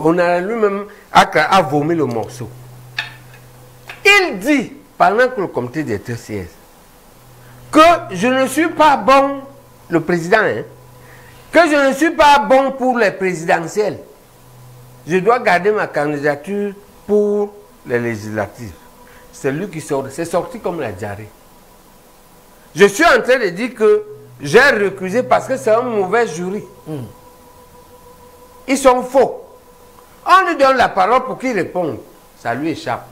On a lui-même a vomi le morceau. Il dit, pendant que le comité directeur siège, que je ne suis pas bon, le président, hein, que je ne suis pas bon pour les présidentielles. Je dois garder ma candidature pour les législatives. C'est lui qui sort. C'est sorti comme la diarrhée. Je suis en train de dire que j'ai recusé parce que c'est un mauvais jury. Ils sont faux. On lui donne la parole pour qu'il réponde. Ça lui échappe.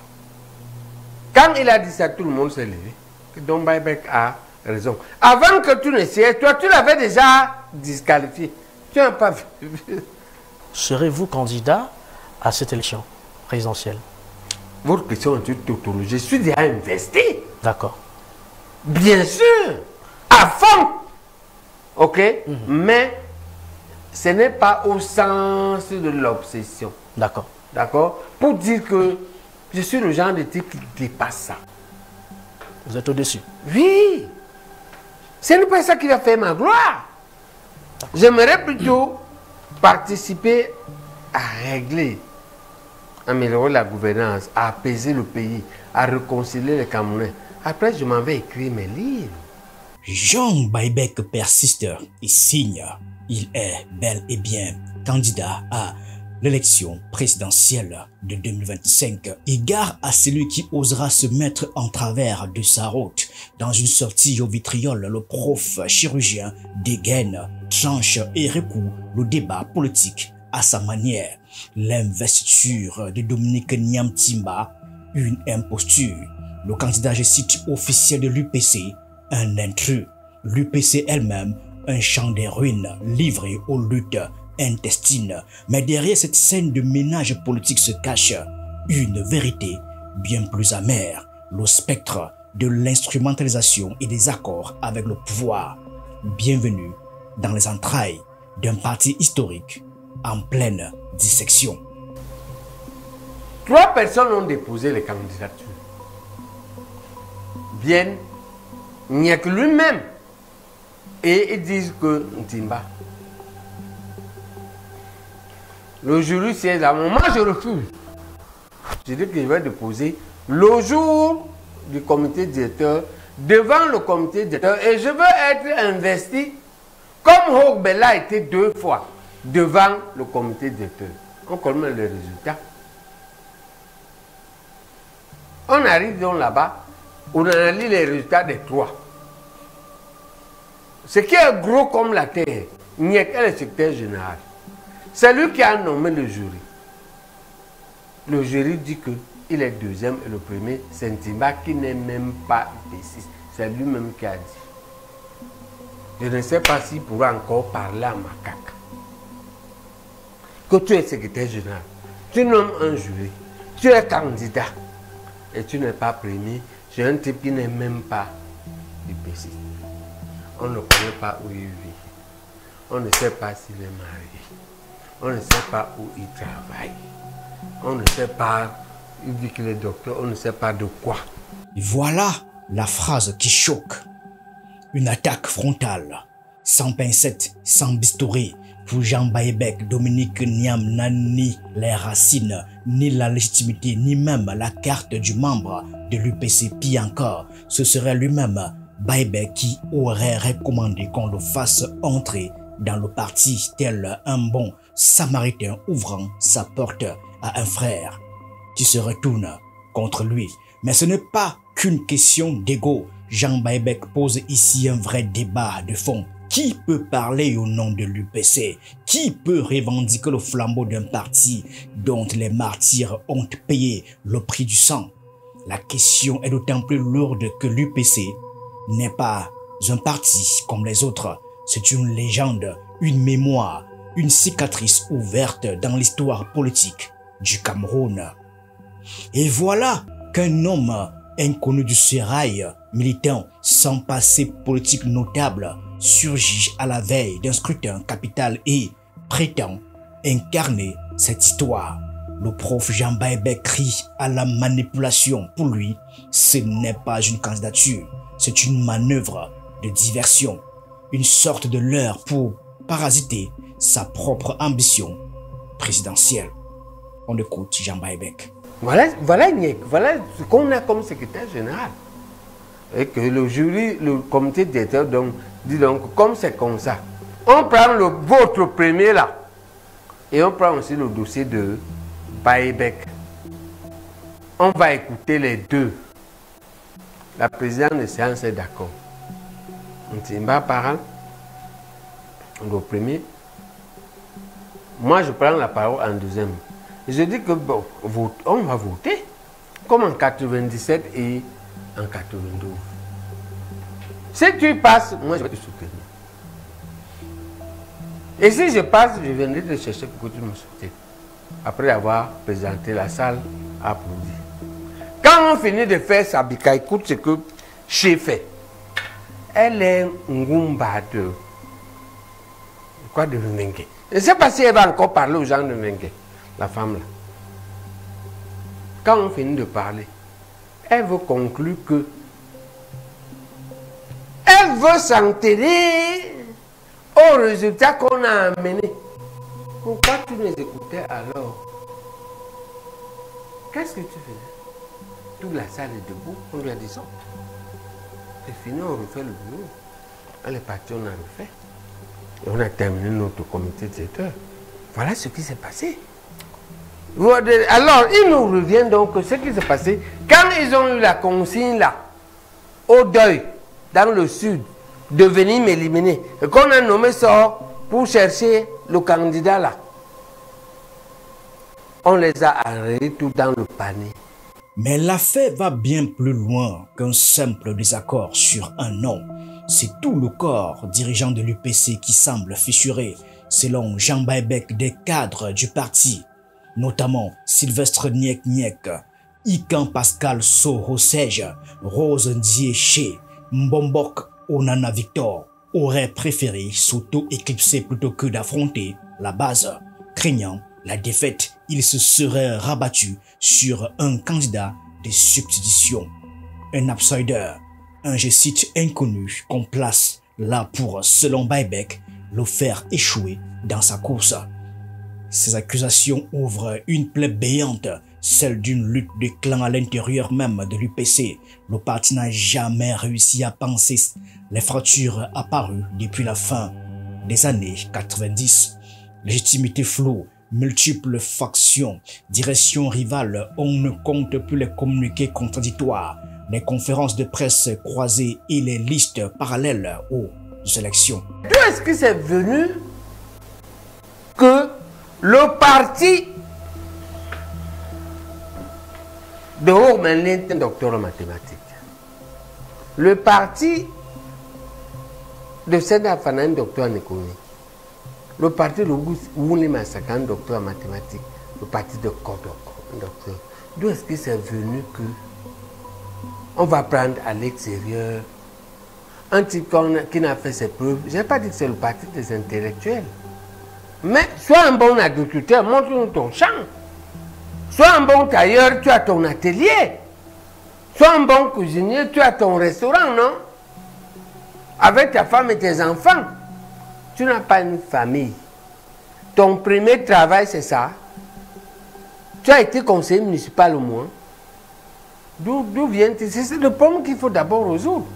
Quand il a dit ça, tout le monde s'est levé. Donc Baïbek a raison. Avant que tu ne sièges, toi, tu l'avais déjà disqualifié. Tu n'as pas vu. Serez-vous candidat à cette élection présidentielle? Votre question est une tautologie. Je suis déjà investi. D'accord. Bien sûr. À fond. OK? Mais ce n'est pas au sens de l'obsession. D'accord. D'accord? Pour dire que je suis le genre de type qui dépasse ça. Vous êtes au-dessus? Oui. Ce n'est pas ça qui va faire ma gloire. J'aimerais plutôt participer à régler, améliorer la gouvernance, à apaiser le pays, à réconcilier les Camerounais. Après, je m'en vais écrire mes livres. Jean Baïbek persiste et signe. Il est bel et bien candidat à l'élection présidentielle de 2025. Égard à celui qui osera se mettre en travers de sa route. Dans une sortie au vitriol, le prof chirurgien dégaine, tranche et recoue le débat politique à sa manière. L'investiture de Dominique Niamtimba, une imposture. Le candidat, je cite, officiel de l'UPC, un intrus. L'UPC elle-même, un champ des ruines livré aux luttes intestines. Mais derrière cette scène de ménage politique se cache une vérité bien plus amère. Le spectre de l'instrumentalisation et des accords avec le pouvoir. Bienvenue dans les entrailles d'un parti historique en pleine dissection. 3 personnes ont déposé les candidatures. Viennent, il n'y a que lui-même. Et ils disent que Ntimba. Le jury siège là. Moi, je refuse. Je dis que je vais déposer le jour du comité directeur devant le comité directeur. Et je veux être investi comme Hogbella a été 2 fois devant le comité directeur. On connaît les résultats. On arrive donc là-bas, on analyse les résultats des 3. Ce qui est gros comme la terre, il n'y a que le secrétaire général. C'est lui qui a nommé le jury. Le jury dit qu'il est 2e et le premier, c'est Ntimba qui n'est même pas IPC. C'est lui-même qui a dit. Je ne sais pas s'il pourra encore parler à Macaque. Que tu es secrétaire général, tu nommes un jury, tu es candidat et tu n'es pas premier. J'ai un type qui n'est même pas IPC. On ne connaît pas où il vit. On ne sait pas s'il est marié. On ne sait pas où il travaille. On ne sait pas, il dit qu'il est docteur, on ne sait pas de quoi. Voilà la phrase qui choque. Une attaque frontale, sans pincette, sans bistouri, pour Jean Baïbek, Dominique Niam n'a ni les racines, ni la légitimité, ni même la carte du membre de l'UPC. Pis encore, ce serait lui-même Baïbek qui aurait recommandé qu'on le fasse entrer dans le parti tel un bon samaritain ouvrant sa porte à un frère qui se retourne contre lui. Mais ce n'est pas qu'une question d'ego. Jean Baïbek pose ici un vrai débat de fond. Qui peut parler au nom de l'UPC? Qui peut revendiquer le flambeau d'un parti dont les martyrs ont payé le prix du sang? La question est d'autant plus lourde que l'UPC n'est pas un parti comme les autres. C'est une légende, une mémoire, une cicatrice ouverte dans l'histoire politique du Cameroun. Et voilà qu'un homme inconnu du sérail, militant sans passé politique notable, surgit à la veille d'un scrutin capital et prétend incarner cette histoire. Le prof Jean Baïbek crie à la manipulation. Pour lui, ce n'est pas une candidature, c'est une manœuvre de diversion, une sorte de leurre pour parasiter sa propre ambition présidentielle. On écoute Jean Baïbek. Voilà Niek, voilà ce qu'on a comme secrétaire général. Et que le jury, le comité directeur dit donc, comme c'est comme ça, on prend votre premier là, et on prend aussi le dossier de Baïbek. On va écouter les deux. La présidente de séance est d'accord. Ntimba parle, le premier. Moi, je prends la parole en deuxième. Je dis que bon, on va voter, comme en 97 et en 92. Si tu passes, moi je vais te soutenir. Et si je passe, je viendrai te chercher pour que tu me soutiennes. Après avoir présenté, la salle applaudi. Quand on finit de faire ça, Bika, écoute ce que j'ai fait. Elle est Ngumba de quoi, de Mengue. Je ne sais pas si elle va encore parler aux gens de Mengue, la femme là. Quand on finit de parler, elle veut conclure que elle veut s'en tenir au résultat qu'on a amené. Pourquoi tu nous écoutais alors? Qu'est-ce que tu faisais? Toute la salle est debout, on lui a dit ça. C'est fini, on refait le bureau. Elle est partie, on a refait. Et on a terminé notre comité directeur. Voilà ce qui s'est passé. Alors, il nous revient donc ce qui s'est passé quand ils ont eu la consigne là, au deuil, dans le sud, de venir m'éliminer. Et qu'on a nommé ça pour chercher le candidat là. On les a arrêtés tout dans le panier. Mais l'affaire va bien plus loin qu'un simple désaccord sur un nom. C'est tout le corps dirigeant de l'UPC qui semble fissuré, selon Jean Baïbek, des cadres du parti, notamment Sylvestre Niek Niek, Ikan Pascal Sorosège, Rose Ndiéché, Mbombok Onana Victor auraient préféré s'auto-éclipser plutôt que d'affronter la base. Craignant la défaite, il se serait rabattu sur un candidat de substitution, un outsider, un je cite inconnu qu'on place là pour, selon Baïbek, le faire échouer dans sa course. Ces accusations ouvrent une plaie béante, celle d'une lutte de clans à l'intérieur même de l'UPC. Le parti n'a jamais réussi à penser les fractures apparues depuis la fin des années 90. Légitimité floue, multiples factions, directions rivales, on ne compte plus les communiqués contradictoires, les conférences de presse croisées et les listes parallèles aux élections. D'où est-ce que c'est venu que le parti de Romain est un docteur en mathématiques, le parti de Sénat Fanan, docteur en économie, le parti de Wouli Massakan, docteur en mathématiques, le parti de Kodok, docteur. D'où est-ce que c'est venu que on va prendre à l'extérieur un type qui n'a fait ses preuves? Je n'ai pas dit que c'est le parti des intellectuels. Mais sois un bon agriculteur, montre-nous ton champ. Sois un bon tailleur, tu as ton atelier. Sois un bon cuisinier, tu as ton restaurant, non? Avec ta femme et tes enfants. Tu n'as pas une famille. Ton premier travail, c'est ça. Tu as été conseiller municipal au moins. D'où vient-il? C'est le problème qu'il faut d'abord résoudre.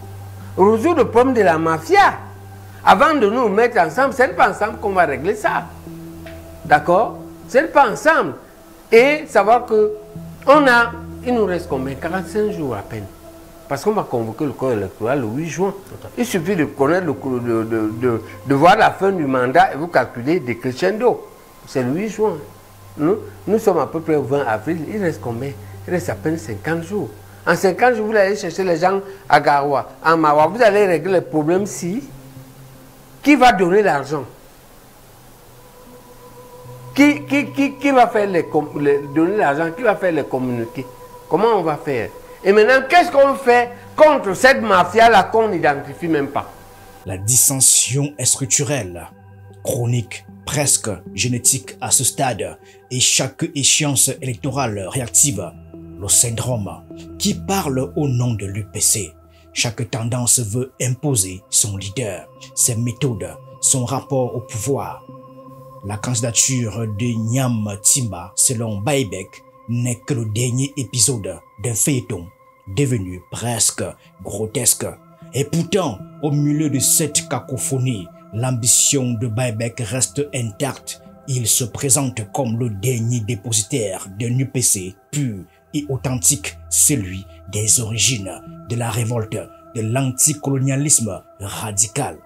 Résoudre le problème de la mafia. Avant de nous mettre ensemble, c'est pas ensemble qu'on va régler ça. D'accord? C'est pas ensemble. Et savoir que il nous reste combien? 45 jours à peine. Parce qu'on va convoquer le corps électoral le 8 juin. Il suffit de connaître de voir la fin du mandat et vous calculez des crescendo. C'est le 8 juin. Nous sommes à peu près au 20 avril. Il reste combien? Il reste à peine 50 jours. En 50 jours, vous allez chercher les gens à Garoua, à Mawa. Vous allez régler les problèmes si. Qui va donner l'argent? Qui va faire donner l'argent? Qui va faire les communiqués? Comment on va faire? Et maintenant, qu'est-ce qu'on fait contre cette mafia-là qu'on n'identifie même pas? La dissension est structurelle, chronique, presque génétique à ce stade, et chaque échéance électorale réactive le syndrome qui parle au nom de l'UPC. Chaque tendance veut imposer son leader, ses méthodes, son rapport au pouvoir. La candidature de Niam Timba, selon Baïbek, n'est que le dernier épisode d'un feuilleton devenu presque grotesque. Et pourtant, au milieu de cette cacophonie, l'ambition de Baïbek reste intacte. Il se présente comme le dernier dépositaire d'un UPC pur et authentique, celui des origines de la révolte, de l'anticolonialisme radical.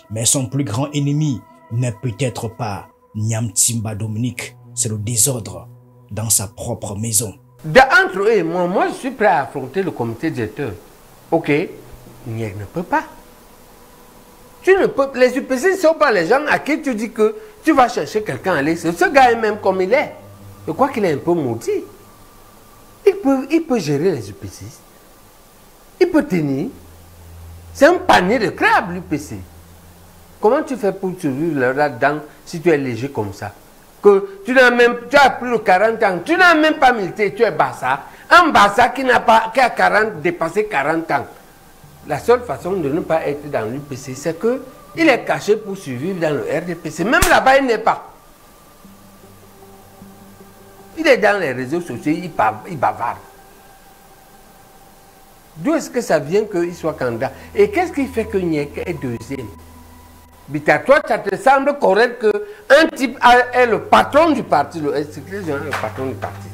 Mais son plus grand ennemi n'est peut-être pas Niam Timba Dominique, c'est le désordre dans sa propre maison. Entre eux et moi, je suis prêt à affronter le comité directeur. Ok, Niek ne peut pas. Tu ne peux, les UPC ne sont pas les gens à qui tu dis que tu vas chercher quelqu'un à l'extérieur. Ce gars est même comme il est. Je crois qu'il est un peu maudit. Il peut gérer les UPC. Il peut tenir. C'est un panier de crabes, l'UPC. Comment tu fais pour survivre là-dedans si tu es léger comme ça? Que tu as plus de 40 ans, tu n'as même pas milité, tu es Bassa. Un Bassa qui a dépassé 40 ans. La seule façon de ne pas être dans l'UPC, c'est qu'il est caché pour survivre dans le RDPC. Même là-bas, il n'est pas. Il est dans les réseaux sociaux, il bavarde. D'où est-ce que ça vient qu'il soit candidat? Et qu'est-ce qui fait que Niek est deuxième? Bita, toi, ça te semble correct qu'un type est le patron du parti, le secrétaire général, le patron du parti.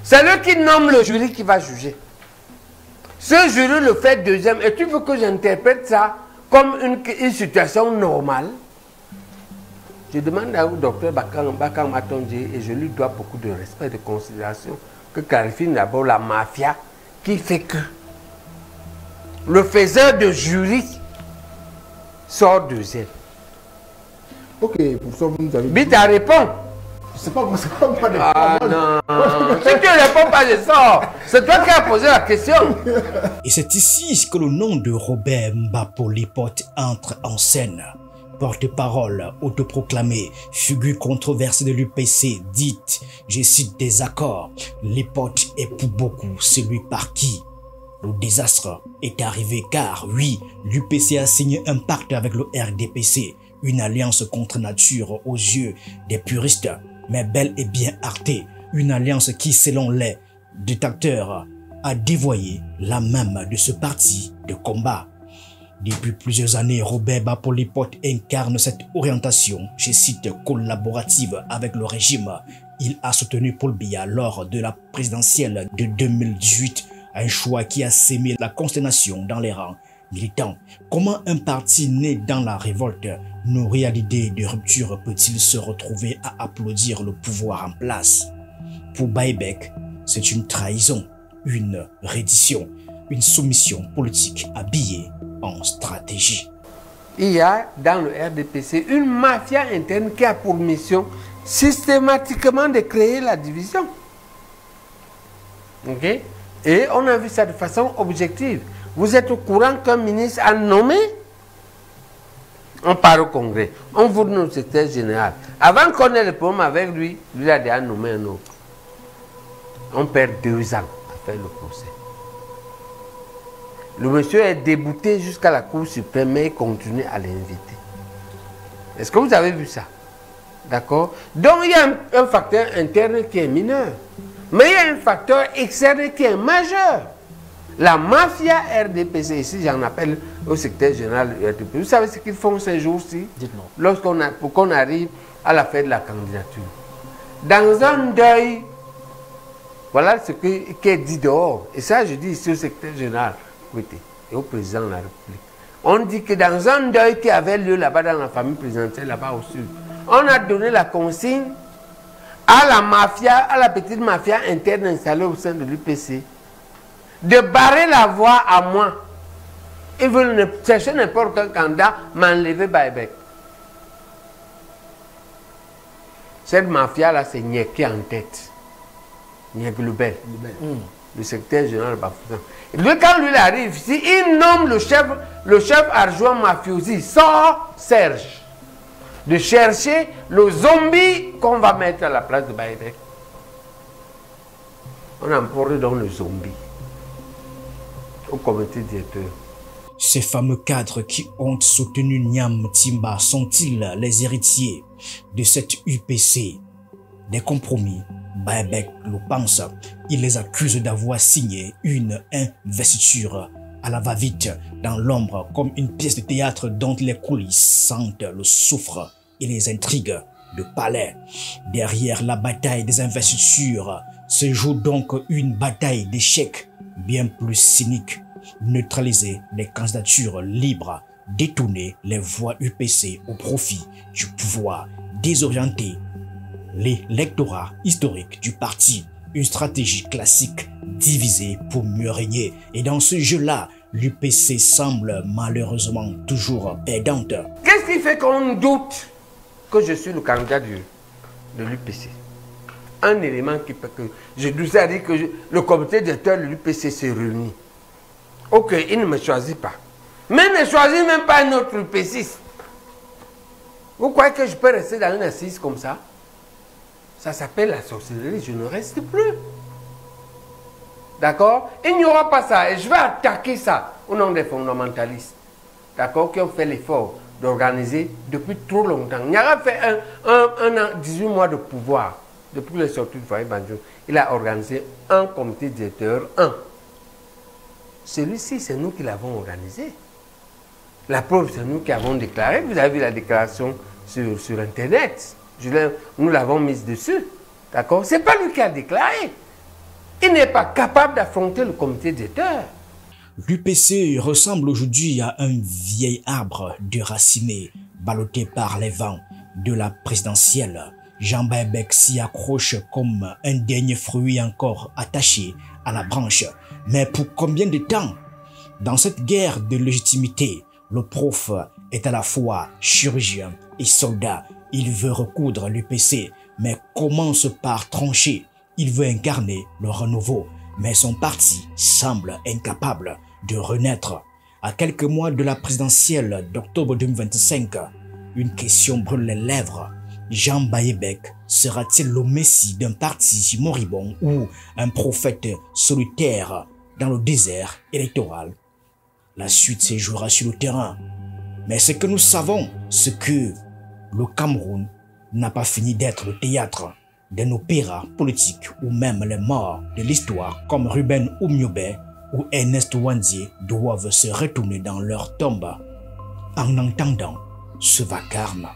C'est lui qui nomme le jury qui va juger. Ce jury le fait deuxième. Et tu veux que j'interprète ça comme une situation normale? Je demande au docteur Bakang Matondje, et je lui dois beaucoup de respect et de considération, que clarifie d'abord la mafia qui fait que le faiseur de jury sort deuxième. Ok, pour ça, vous nous avez dit... Bita, réponds. C'est pas moi de... Ah non. Si tu ne réponds pas, je sors. C'est toi qui as posé la question. Et c'est ici que le nom de Robert Mbapo Lipote entre en scène. Porte-parole autoproclamé, figure controversée de l'UPC, dite, je cite des accords, Lipote est pour beaucoup celui par qui le désastre est arrivé, car oui, l'UPC a signé un pacte avec le RDPC, une alliance contre nature aux yeux des puristes, mais bel et bien actée, une alliance qui, selon les détracteurs, a dévoyé la même de ce parti de combat. Depuis plusieurs années, Robert Mbapo Lipote incarne cette orientation, je cite, collaborative avec le régime. Il a soutenu Paul Biya lors de la présidentielle de 2018, un choix qui a sémé la consternation dans les rangs militants. Comment un parti né dans la révolte, nourri à l'idée de rupture, peut-il se retrouver à applaudir le pouvoir en place? Pour Baïbek, c'est une trahison, une reddition, une soumission politique habillée en stratégie. Il y a dans le RDPC une mafia interne qui a pour mission systématiquement de créer la division. Ok? Et on a vu ça de façon objective. Vous êtes au courant qu'un ministre a nommé, on part au congrès, on vous donne le secrétaire général. Avant qu'on ait le problème avec lui, lui a déjà nommé un autre. On perd 2 ans à faire le procès. Le monsieur est débouté jusqu'à la Cour suprême, mais il continue à l'inviter. Est-ce que vous avez vu ça? D'accord? Donc il y a un facteur interne qui est mineur. Mais il y a un facteur externe qui est majeur. La mafia RDPC, ici j'en appelle au secrétaire général du RDPC. Vous savez ce qu'ils font ces jours-ci? Dites-moi. Pour qu'on arrive à la fête de la candidature. Dans un deuil, voilà ce qui est dit dehors. Et ça, je dis ici au secrétaire général et au président de la République. On dit que dans un deuil qui avait lieu là-bas dans la famille présidentielle, là-bas au sud, on a donné la consigne à la mafia, à la petite mafia interne installée au sein de l'UPC, de barrer la voie à moi. Ils veulent chercher n'importe quel candidat, m'enlever Baïbek. Cette mafia-là, c'est Niek qui est en tête. Niek Lubel, le secrétaire général Bafoussam. Lui, quand lui arrive ici, il nomme le chef adjoint mafiosi, sort Serge, de chercher le zombie qu'on va mettre à la place de Baïbek. On emporte donc le zombie au comité directeur. Ces fameux cadres qui ont soutenu Niam Timba sont-ils les héritiers de cette UPC? Des compromis, Baebek le pense. Il les accuse d'avoir signé une investiture à la va-vite dans l'ombre comme une pièce de théâtre dont les coulisses sentent le soufre et les intrigues de palais. Derrière la bataille des investitures se joue donc une bataille d'échecs bien plus cynique. Neutraliser les candidatures libres, détourner les voix UPC au profit du pouvoir, désorienter l'électorat historique du parti, une stratégie classique divisée pour mieux régner. Et dans ce jeu-là, l'UPC semble malheureusement toujours perdante. Qu'est-ce qui fait qu'on doute que je suis le candidat de l'UPC? Un élément qui fait que je nous ai dit que le comité directeur de l'UPC s'est réuni. Ok, il ne me choisit pas. Mais ne choisit même pas un autre UPCiste. Vous croyez que je peux rester dans une assise comme ça? Ça s'appelle la sorcellerie, je ne reste plus. D'accord? Il n'y aura pas ça. Et je vais attaquer ça au nom des fondamentalistes. D'accord? Qui ont fait l'effort d'organiser depuis trop longtemps. Il a fait un an, 18 mois de pouvoir. Depuis les sorties du foyer Banjo, il a organisé un comité directeur, Celui-ci, c'est nous qui l'avons organisé. La preuve, c'est nous qui avons déclaré. Vous avez vu la déclaration sur Internet. Nous l'avons mise dessus. D'accord? Ce n'est pas lui qui a déclaré. Il n'est pas capable d'affronter le comité directeur. L'UPC ressemble aujourd'hui à un vieil arbre déraciné, ballotté par les vents de la présidentielle. Jean Baebek s'y accroche comme un dernier fruit encore attaché à la branche. Mais pour combien de temps? Dans cette guerre de légitimité, le prof est à la fois chirurgien et soldat. Il veut recoudre l'UPC, mais commence par trancher. Il veut incarner le renouveau, mais son parti semble incapable de renaître. À quelques mois de la présidentielle d'octobre 2025, une question brûle les lèvres. Jean Baebek sera-t-il le messie d'un parti moribond ou un prophète solitaire dans le désert électoral? La suite se jouera sur le terrain. Mais ce que nous savons, c'est que le Cameroun n'a pas fini d'être le théâtre d'un opéra politique où même les morts de l'histoire comme Ruben Oumiobe ou Ernest Ouandié doivent se retourner dans leur tombe en entendant ce vacarme.